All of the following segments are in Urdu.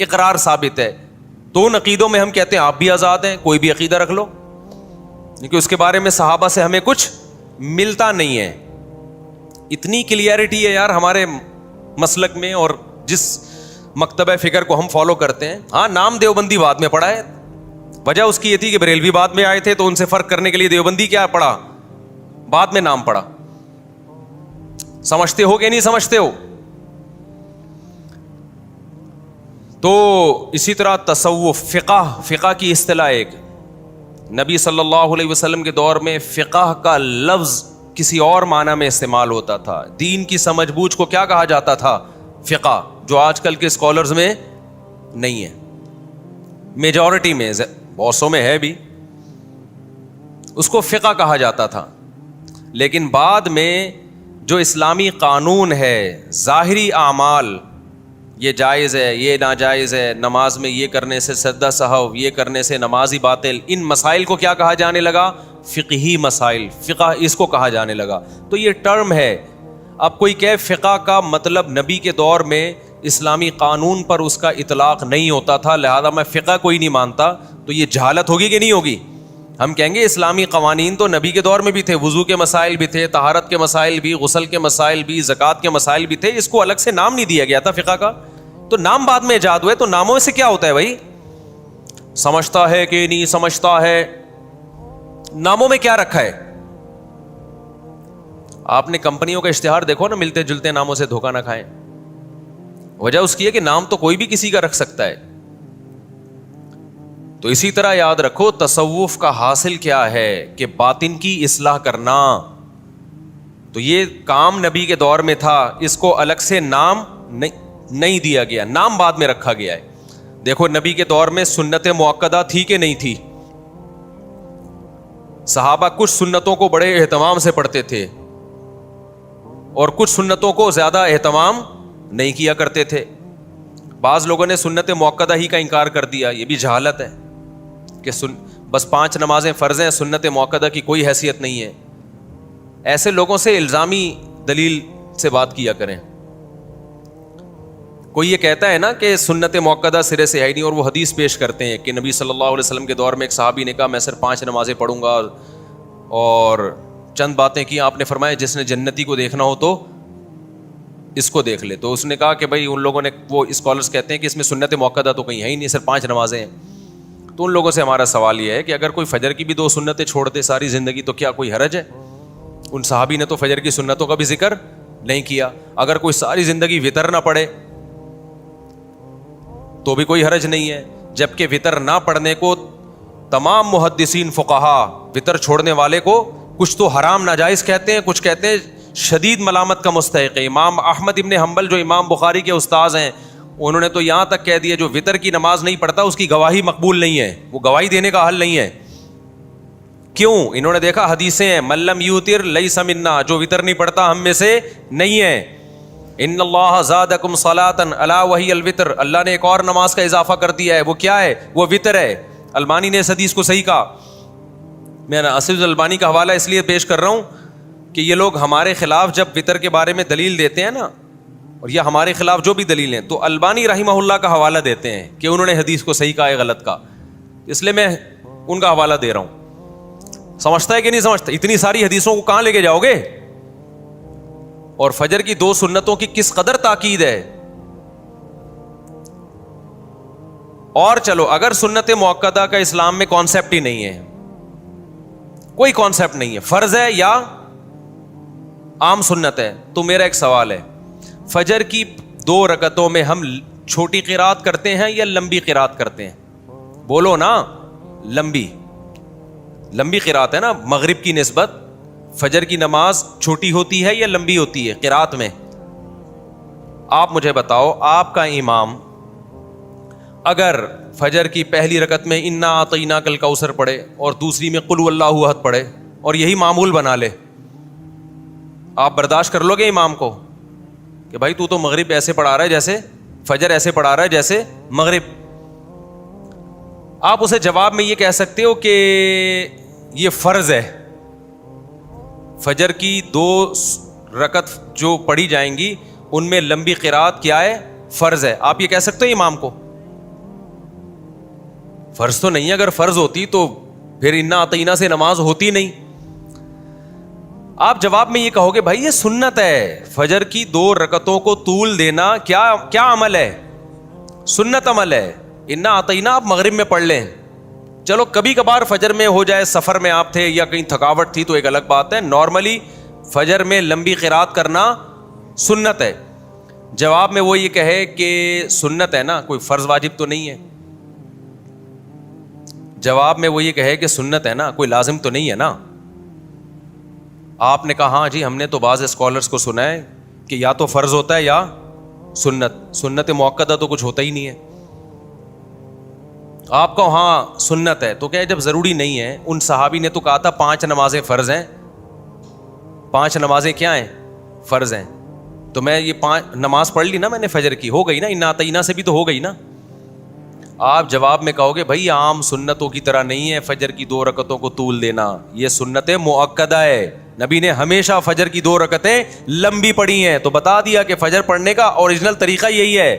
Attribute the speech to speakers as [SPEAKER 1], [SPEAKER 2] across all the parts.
[SPEAKER 1] اقرار ثابت ہے. تو ان عقیدوں میں ہم کہتے ہیں آپ بھی آزاد ہیں, کوئی بھی عقیدہ رکھ لو, کیونکہ اس کے بارے میں صحابہ سے ہمیں کچھ ملتا نہیں ہے. اتنی کلیئرٹی ہے یار ہمارے مسلک میں اور جس مکتبہ فکر کو ہم فالو کرتے ہیں. ہاں نام دیوبندی بعد میں پڑھا ہے, وجہ اس کی یہ تھی کہ بریلوی بعد میں آئے تھے تو ان سے فرق کرنے کے لیے دیوبندی کیا پڑھا, بعد میں نام پڑھا. سمجھتے ہو کہ نہیں سمجھتے ہو؟ تو اسی طرح تصوف, فقہ کی اصطلاح ایک, نبی صلی اللہ علیہ وسلم کے دور میں فقہ کا لفظ کسی اور معنی میں استعمال ہوتا تھا. دین کی سمجھ بوجھ کو کیا کہا جاتا تھا؟ فقہ, جو آج کل کے اسکالرز میں نہیں ہے, میجورٹی میں, بہت سو میں ہے بھی, اس کو فقہ کہا جاتا تھا. لیکن بعد میں جو اسلامی قانون ہے, ظاہری اعمال, یہ جائز ہے, یہ ناجائز ہے, نماز میں یہ کرنے سے سجدہ سہو, یہ کرنے سے نمازی باطل, ان مسائل کو کیا کہا جانے لگا؟ فقہی مسائل, فقہ اس کو کہا جانے لگا. تو یہ ٹرم ہے. اب کوئی کہ فقہ کا مطلب نبی کے دور میں اسلامی قانون پر اس کا اطلاق نہیں ہوتا تھا, لہذا میں فقہ کوئی نہیں مانتا, تو یہ جہالت ہوگی کہ نہیں ہوگی؟ ہم کہیں گے اسلامی قوانین تو نبی کے دور میں بھی تھے, وضو کے مسائل بھی تھے, طہارت کے مسائل بھی, غسل کے مسائل بھی, زکوٰۃ کے مسائل بھی تھے, اس کو الگ سے نام نہیں دیا گیا تھا فقہ کا. تو نام بعد میں ایجاد ہوئے, تو ناموں سے کیا ہوتا ہے بھائی؟ سمجھتا ہے کہ نہیں سمجھتا ہے, ناموں میں کیا رکھا ہے؟ آپ نے کمپنیوں کا اشتہار دیکھو نا, ملتے جلتے ناموں سے دھوکہ نہ کھائیں. وجہ اس کی ہے کہ نام تو کوئی بھی کسی کا رکھ سکتا ہے. تو اسی طرح یاد رکھو تصوف کا حاصل کیا ہے کہ باطن کی اصلاح کرنا. تو یہ کام نبی کے دور میں تھا, اس کو الگ سے نام نہیں دیا گیا, نام بعد میں رکھا گیا ہے. دیکھو نبی کے دور میں سنت مؤکدہ تھی کہ نہیں تھی؟ صحابہ کچھ سنتوں کو بڑے اہتمام سے پڑھتے تھے اور کچھ سنتوں کو زیادہ اہتمام نہیں کیا کرتے تھے. بعض لوگوں نے سنت مؤکدہ ہی کا انکار کر دیا, یہ بھی جہالت ہے کہ بس 5 نمازیں فرض ہیں, سنت مؤکدہ کی کوئی حیثیت نہیں ہے. ایسے لوگوں سے الزامی دلیل سے بات کیا کریں. کوئی یہ کہتا ہے نا کہ سنت مؤکدہ سرے سے ہے ہی نہیں, اور وہ حدیث پیش کرتے ہیں کہ نبی صلی اللہ علیہ وسلم کے دور میں ایک صحابی نے کہا میں صرف 5 نمازیں پڑھوں گا, اور چند باتیں کی, آپ نے فرمایا جس نے جنتی کو دیکھنا ہو تو اس کو دیکھ لے. تو اس نے کہا کہ بھائی ان لوگوں نے, وہ اسکالرس کہتے ہیں کہ اس میں سنت مؤکدہ تو کہیں ہے ہی نہیں, صرف 5 نمازیں ہیں. تو ان لوگوں سے ہمارا سوال یہ ہے کہ اگر کوئی فجر کی بھی 2 سنتیں چھوڑ دے ساری زندگی تو کیا کوئی حرج ہے؟ ان صحابی نے تو فجر کی سنتوں کا بھی ذکر نہیں کیا. اگر کوئی ساری زندگی وطر نہ پڑھے تو بھی کوئی حرج نہیں ہے, جبکہ وطر نہ پڑھنے کو تمام محدثین فقہا وطر چھوڑنے والے کو کچھ تو حرام ناجائز کہتے ہیں, کچھ کہتے ہیں شدید ملامت کا مستحق ہے. امام احمد ابن حنبل جو امام بخاری کے استاذ ہیں, انہوں نے تو یہاں تک کہہ دیا جو وطر کی نماز نہیں پڑھتا اس کی گواہی مقبول نہیں ہے, وہ گواہی دینے کا حل نہیں ہے. کیوں؟ انہوں نے دیکھا حدیثیں ہیں من لم یوتر لیس منا, جو وطر نہیں پڑھتا ہم میں سے نہیں ہے. ان اللہ زادکم صلاۃ الا وہی الوتر, اللہ نے ایک اور نماز کا اضافہ کر دیا ہے, وہ کیا ہے؟ وہ وطر ہے. البانی نے اس حدیث کو صحیح کہا. میں اسد البانی کا حوالہ اس لیے پیش کر رہا ہوں کہ یہ لوگ ہمارے خلاف جب وطر کے بارے میں دلیل دیتے ہیں نا, اور یہ ہمارے خلاف جو بھی دلیل ہیں, تو البانی رحمہ اللہ کا حوالہ دیتے ہیں کہ انہوں نے حدیث کو صحیح کہا ہے غلط کہا, اس لیے میں ان کا حوالہ دے رہا ہوں. سمجھتا ہے کہ نہیں سمجھتا؟ اتنی ساری حدیثوں کو کہاں لے کے جاؤ گے؟ اور فجر کی 2 سنتوں کی کس قدر تاکید ہے. اور چلو اگر سنت مؤکدہ کا اسلام میں کانسیپٹ ہی نہیں ہے, کوئی کانسیپٹ نہیں ہے, فرض ہے یا عام سنت ہے, تو میرا ایک سوال ہے, فجر کی 2 رکعتوں میں ہم چھوٹی قرات کرتے ہیں یا لمبی قرات کرتے ہیں؟ بولو نا. لمبی قرات ہے نا, مغرب کی نسبت فجر کی نماز چھوٹی ہوتی ہے یا لمبی ہوتی ہے قرات میں؟ آپ مجھے بتاؤ, آپ کا امام اگر فجر کی پہلی رکعت میں انا اعطیناک الکوثر پڑھے اور دوسری میں قل واللہ احد پڑھے اور یہی معمول بنا لے, آپ برداشت کر لو گے امام کو کہ بھائی تو مغرب ایسے پڑھا رہا ہے جیسے فجر ایسے پڑھا رہا ہے جیسے مغرب؟ آپ اسے جواب میں یہ کہہ سکتے ہو کہ یہ فرض ہے, فجر کی 2 رکعت جو پڑھی جائیں گی ان میں لمبی قرات کیا ہے؟ فرض ہے. آپ یہ کہہ سکتے ہیں امام کو؟ فرض تو نہیں ہے. اگر فرض ہوتی تو پھر انا اطعنا سے نماز ہوتی نہیں. آپ جواب میں یہ کہو گے بھائی یہ سنت ہے. فجر کی 2 رکعتوں کو طول دینا کیا عمل ہے؟ سنت عمل ہے. انا اطعنا آپ مغرب میں پڑھ لیں. چلو کبھی کبھار فجر میں ہو جائے, سفر میں آپ تھے یا کہیں تھکاوٹ تھی تو ایک الگ بات ہے. نارملی فجر میں لمبی قرات کرنا سنت ہے. جواب میں وہ یہ کہے کہ سنت ہے نا, کوئی فرض واجب تو نہیں ہے. جواب میں وہ یہ کہے کہ سنت ہے نا, کوئی لازم تو نہیں ہے نا. آپ نے کہا ہاں جی ہم نے تو بعض اسکالرس کو سنا ہے کہ یا تو فرض ہوتا ہے یا سنت موقدہ تو کچھ ہوتا ہی نہیں ہے. آپ کو ہاں سنت ہے تو کیا جب ضروری نہیں ہے. ان صحابی نے تو کہا تھا 5 نمازیں فرض ہیں. 5 نمازیں کیا ہیں؟ فرض ہیں. تو میں یہ 5 نماز پڑھ لی نا میں نے فجر کی, ہو گئی نا, انا اطعنا سے بھی تو ہو گئی نا. آپ جواب میں کہو گے بھائی عام سنتوں کی طرح نہیں ہے فجر کی 2 رکعتوں کو طول دینا, یہ سنت مؤکدہ ہے. نبی نے ہمیشہ فجر کی 2 رکعتیں لمبی پڑھی ہیں. تو بتا دیا کہ فجر پڑھنے کا اوریجنل طریقہ یہی ہے.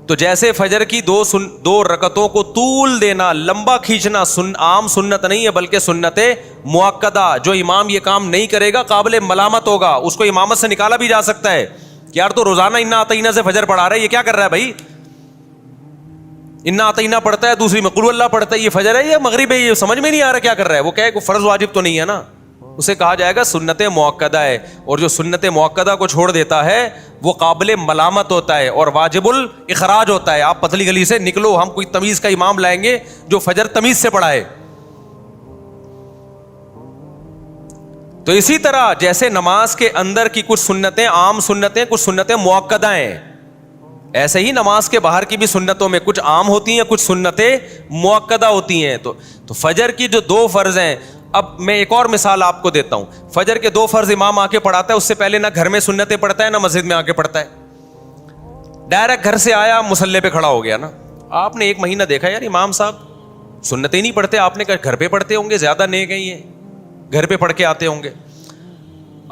[SPEAKER 1] تو جیسے فجر کی 2 رکعتوں کو طول دینا, لمبا کھینچنا عام سنت نہیں ہے بلکہ سنت مؤکدہ. جو امام یہ کام نہیں کرے گا قابل ملامت ہوگا, اس کو امامت سے نکالا بھی جا سکتا ہے کہ یار تو روزانہ انا اطعنا سے فجر پڑھا رہا ہے, یہ کیا کر رہا ہے بھائی؟ انا اطعنا پڑھتا ہے, دوسری میں قل اللہ پڑھتا ہے, یہ فجر ہے یا مغرب ہے؟ یہ سمجھ میں نہیں آ رہا کیا کر رہا ہے. وہ کہے کہ فرض واجب تو نہیں ہے نا, اسے کہا جائے گا سنت مؤکدہ ہے. اور جو سنت مؤکدہ کو چھوڑ دیتا ہے وہ قابل ملامت ہوتا ہے اور واجب الاخراج ہوتا ہے. آپ پتلی گلی سے نکلو, ہم کوئی تمیز کا امام لائیں گے جو فجر تمیز سے پڑھائے. تو اسی طرح جیسے نماز کے اندر کی کچھ سنتیں عام سنتیں, کچھ سنتیں مؤکدہ ہیں, ایسے ہی نماز کے باہر کی بھی سنتوں میں کچھ عام ہوتی ہیں, کچھ سنتیں مؤکدہ ہوتی ہیں. تو فجر کی جو 2 فرض ہیں, اب میں ایک اور مثال آپ کو دیتا ہوں. فجر کے 2 فرض امام آ کے پڑھاتا ہے, اس سے پہلے نہ گھر میں سنتیں پڑھتا ہے نہ مسجد میں آ کے پڑھتا ہے. ڈائریکٹ گھر سے آیا مصلی پہ کھڑا ہو گیا نا. آپ نے 1 مہینہ دیکھا یار امام صاحب سنتیں نہیں پڑھتے, آپ نے کہا گھر پہ پڑھتے ہوں گے, زیادہ نیک ہیں یہ, گھر پہ پڑھ کے آتے ہوں گے.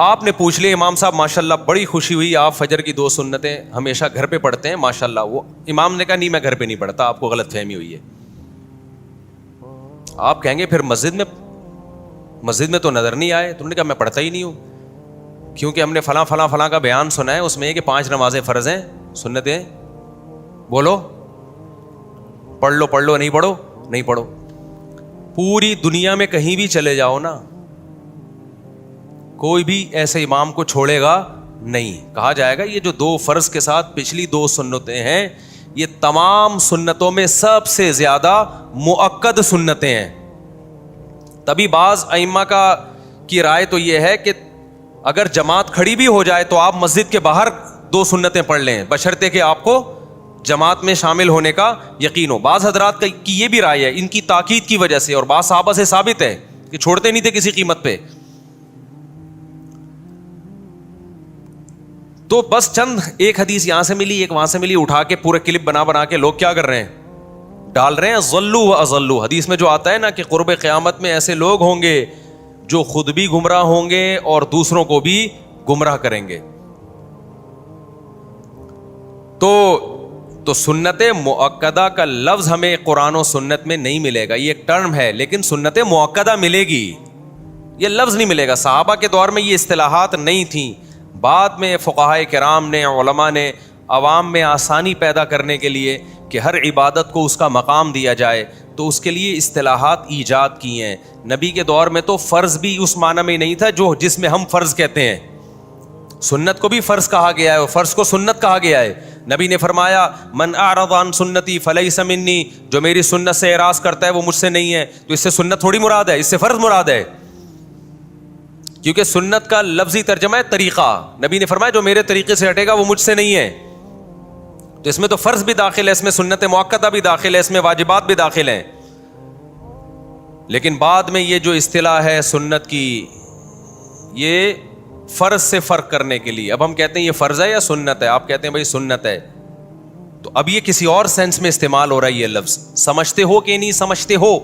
[SPEAKER 1] آپ نے پوچھ لیا امام صاحب ماشاءاللہ بڑی خوشی ہوئی, آپ فجر کی 2 سنتیں ہمیشہ گھر پہ پڑھتے ہیں ماشاءاللہ. وہ امام نے کہا نہیں میں گھر پہ نہیں پڑھتا, آپ کو غلط فہمی ہوئی ہے. آپ کہیں گے پھر مسجد میں تو نظر نہیں آئے. تم نے کہا میں پڑھتا ہی نہیں ہوں, کیونکہ ہم نے فلاں فلاں فلاں کا بیان سنا ہے, اس میں کہ 5 نمازیں فرض ہیں, سنتیں بولو, پڑھ لو, نہیں پڑھو. پوری دنیا میں کہیں بھی چلے جاؤ نا, کوئی بھی ایسے امام کو چھوڑے گا نہیں. کہا جائے گا یہ جو 2 فرض کے ساتھ پچھلی 2 سنتیں ہیں یہ تمام سنتوں میں سب سے زیادہ مؤکد سنتیں ہیں. تبھی بعض ائمہ کی رائے تو یہ ہے کہ اگر جماعت کھڑی بھی ہو جائے تو آپ مسجد کے باہر 2 سنتیں پڑھ لیں, بشرطے کہ آپ کو جماعت میں شامل ہونے کا یقین ہو. بعض حضرات کی یہ بھی رائے ہے ان کی تاکید کی وجہ سے, اور بعض صحابہ سے ثابت ہے کہ چھوڑتے نہیں تھے کسی قیمت پہ. تو بس چند ایک حدیث یہاں سے ملی, ایک وہاں سے ملی, اٹھا کے پورے کلپ بنا کے لوگ کیا کر رہے ہیں, ڈال رہے ہیں. ضلوا واضلوا, حدیث میں جو آتا ہے نا کہ قرب قیامت میں ایسے لوگ ہوں گے جو خود بھی گمراہ ہوں گے اور دوسروں کو بھی گمراہ کریں گے. تو سنت مؤکدہ کا لفظ ہمیں قرآن و سنت میں نہیں ملے گا, یہ ایک ٹرم ہے, لیکن سنت مؤکدہ ملے گی, یہ لفظ نہیں ملے گا. صحابہ کے دور میں یہ اصطلاحات نہیں تھیں. بعد میں فقہائے کرام نے, علماء نے عوام میں آسانی پیدا کرنے کے لیے کہ ہر عبادت کو اس کا مقام دیا جائے تو اس کے لیے اصطلاحات ایجاد کی ہیں. نبی کے دور میں تو فرض بھی اس معنی میں نہیں تھا جس میں ہم فرض کہتے ہیں. سنت کو بھی فرض کہا گیا ہے اور فرض کو سنت کہا گیا ہے. نبی نے فرمایا من اعرض عن سنتی فلیس منی, جو میری سنت سے اعراض کرتا ہے وہ مجھ سے نہیں ہے. تو اس سے سنت تھوڑی مراد ہے, اس سے فرض مراد ہے, کیونکہ سنت کا لفظی ترجمہ ہے طریقہ. نبی نے فرمایا جو میرے طریقے سے ہٹے گا وہ مجھ سے نہیں ہے. تو اس میں تو فرض بھی داخل ہے, اس میں سنت مؤکدہ بھی داخل ہے, اس میں واجبات بھی داخل ہیں. لیکن بعد میں یہ جو اصطلاح ہے سنت کی, یہ فرض سے فرق کرنے کے لیے, اب ہم کہتے ہیں یہ فرض ہے یا سنت ہے, آپ کہتے ہیں بھائی سنت ہے, تو اب یہ کسی اور سینس میں استعمال ہو رہا ہے یہ لفظ. سمجھتے ہو کہ نہیں سمجھتے ہو,